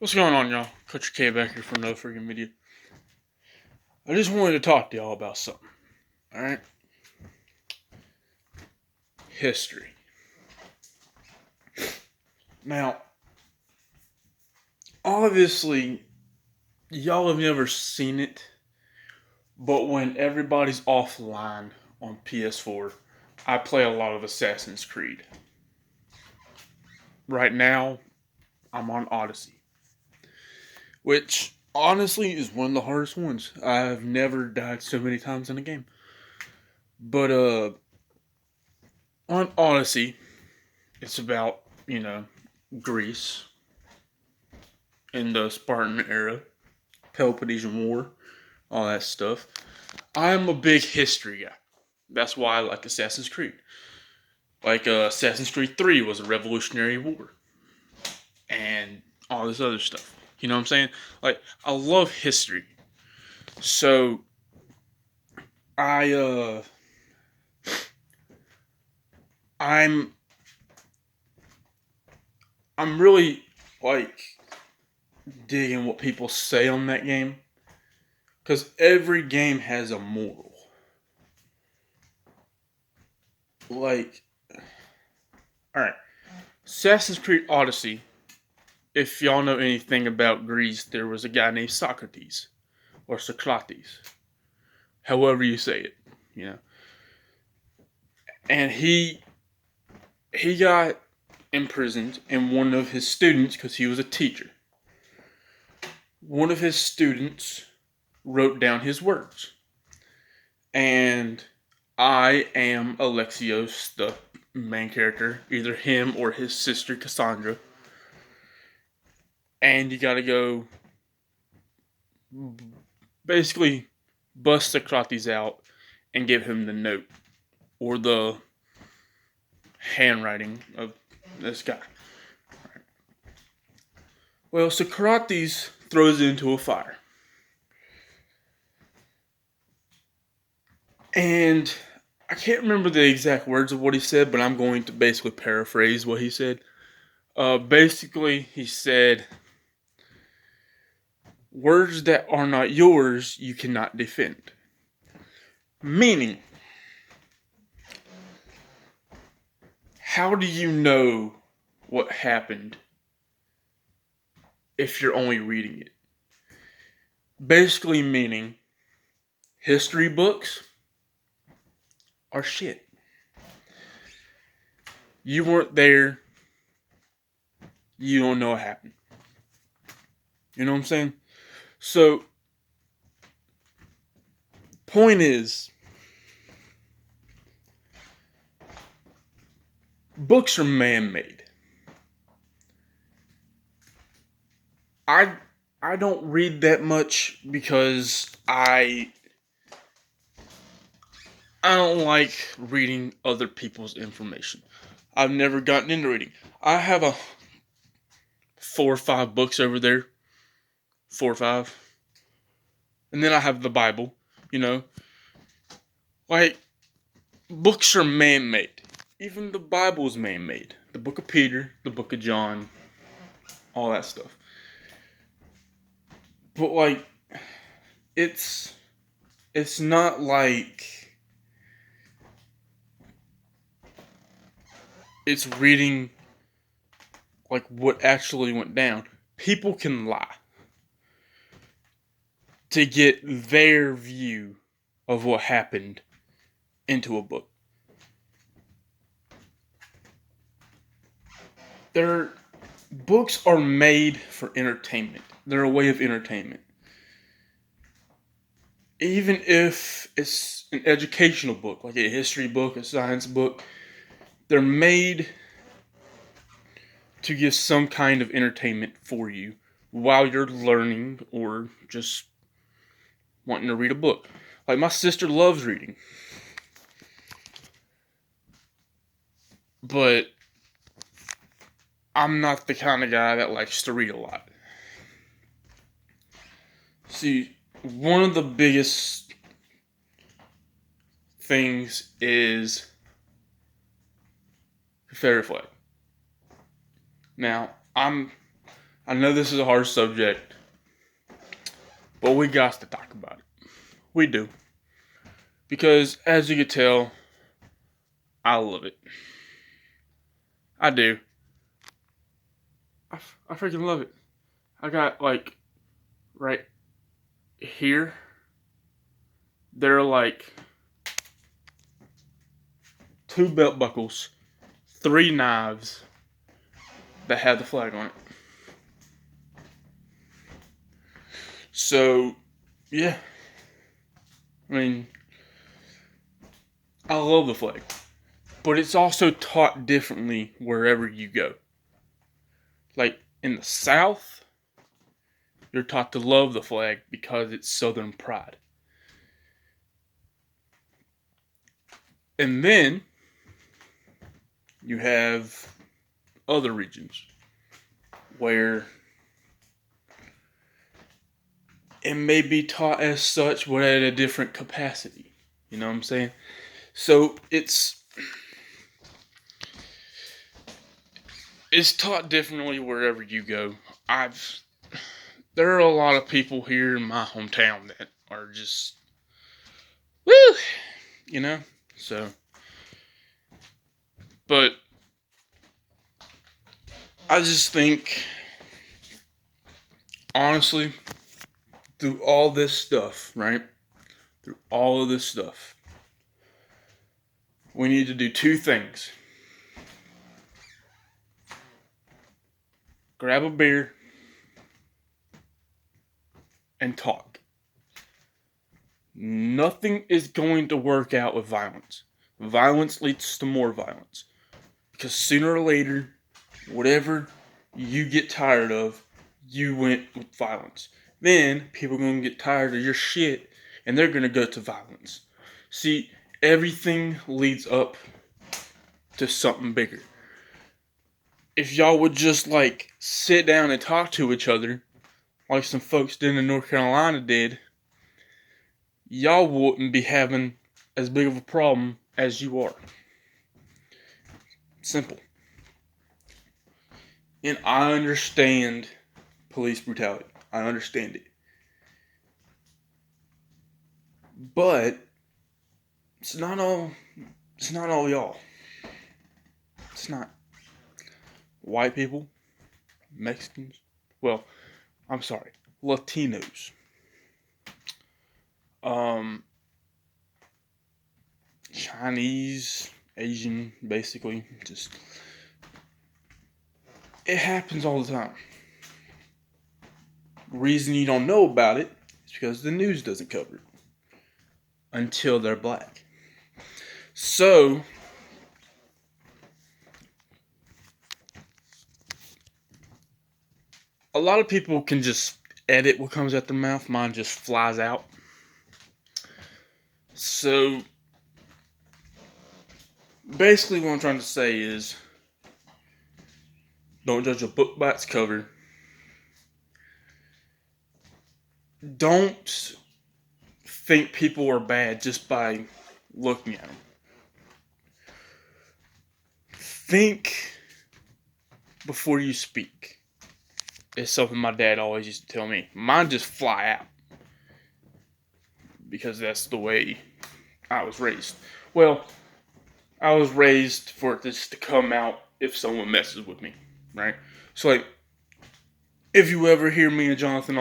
What's going on, y'all? Coach K back here for another freaking video. I just wanted to talk to y'all about something. Alright? History. Now, obviously, y'all have never seen it, but when everybody's offline on PS4, I play a lot of Assassin's Creed. Right now, I'm on Odyssey, which honestly is one of the hardest ones. I've never died so many times in a game. But on Odyssey, it's about, Greece in the Spartan era, Peloponnesian War, all that stuff. I'm a big history guy. That's why I like Assassin's Creed. Like Assassin's Creed 3 was a Revolutionary War and all this other stuff. You know what I'm saying? Like I love history. So I I'm I'm really like digging what people say on that game cuz every game has a moral. Like all right, Assassin's Creed Odyssey, if y'all know anything about Greece, there was a guy named Socrates or Socrates, however you say it, you know. And he got imprisoned, and one of his students, because he was a teacher, one of his students wrote down his words. And I am Alexios, the main character, either him or his sister Cassandra. And you gotta go basically bust Socrates out and give him the note or the handwriting of this guy. Well, Socrates throws it into a fire. And I can't remember the exact words of what he said, but I'm going to basically paraphrase what he said. Basically, he said, words that are not yours, you cannot defend. Meaning, how do you know what happened if you're only reading it? Basically, meaning, history books are shit. You weren't there, you don't know what happened. You know what I'm saying? So, point is, books are man-made. I I don't read that much because I don't like reading other people's information. I've never gotten into reading. I have a 4 or 5 books over there, 4 or 5, and then I have the Bible. You know, like books are man-made. Even the Bible is man-made. The Book of Peter, the Book of John, all that stuff. But like, it's not like it's reading like what actually went down. People can lie to get their view of what happened into a book. Their books are made for entertainment. They're a way of entertainment. Even if it's an educational book, like a history book, a science book, they're made to give some kind of entertainment for you while you're learning or just wanting to read a book. Like my sister loves reading, but I'm not the kind of guy that likes to read a lot. See, one of the biggest things is Confederate flag. Now, I'm I know this is a hard subject, but we got to talk about it. We do. Because, as you can tell, I love it. I do. I freaking love it. I got, like, right here, there are, like, 2 belt buckles, 3 knives that have the flag on it. So, yeah. I mean, I love the flag. But it's also taught differently wherever you go. Like, in the South, you're taught to love the flag because it's Southern pride. And then, you have other regions where it may be taught as such, but at a different capacity. You know what I'm saying? So it's taught differently wherever you go. There are a lot of people here in my hometown that are just woo, you know. So, but I just think, honestly, through all this stuff, right? Through all of this stuff, we need to do 2 things. Grab a beer and talk. Nothing is going to work out with violence. Violence leads to more violence. Because sooner or later, whatever you get tired of, you went with violence. Then people are going to get tired of your shit and they're going to go to violence. See, everything leads up to something bigger. If y'all would just like sit down and talk to each other, like some folks did in North Carolina did, y'all wouldn't be having as big of a problem as you are. Simple. And I understand police brutality. I understand it. But it's not all y'all. It's not. White people, Mexicans, well, I'm sorry, Latinos, Chinese, Asian, basically, just, it happens all the time. The reason you don't know about it is because the news doesn't cover it until they're black. So, a lot of people can just edit what comes out their mouth. Mine just flies out. So, basically what I'm trying to say is, don't judge a book by its cover. Don't think people are bad just by looking at them. Think before you speak. It's something my dad always used to tell me. Mine just fly out. Because that's the way I was raised. Well, I was raised for it just to come out if someone messes with me, right? So, like, if you ever hear me and Jonathan on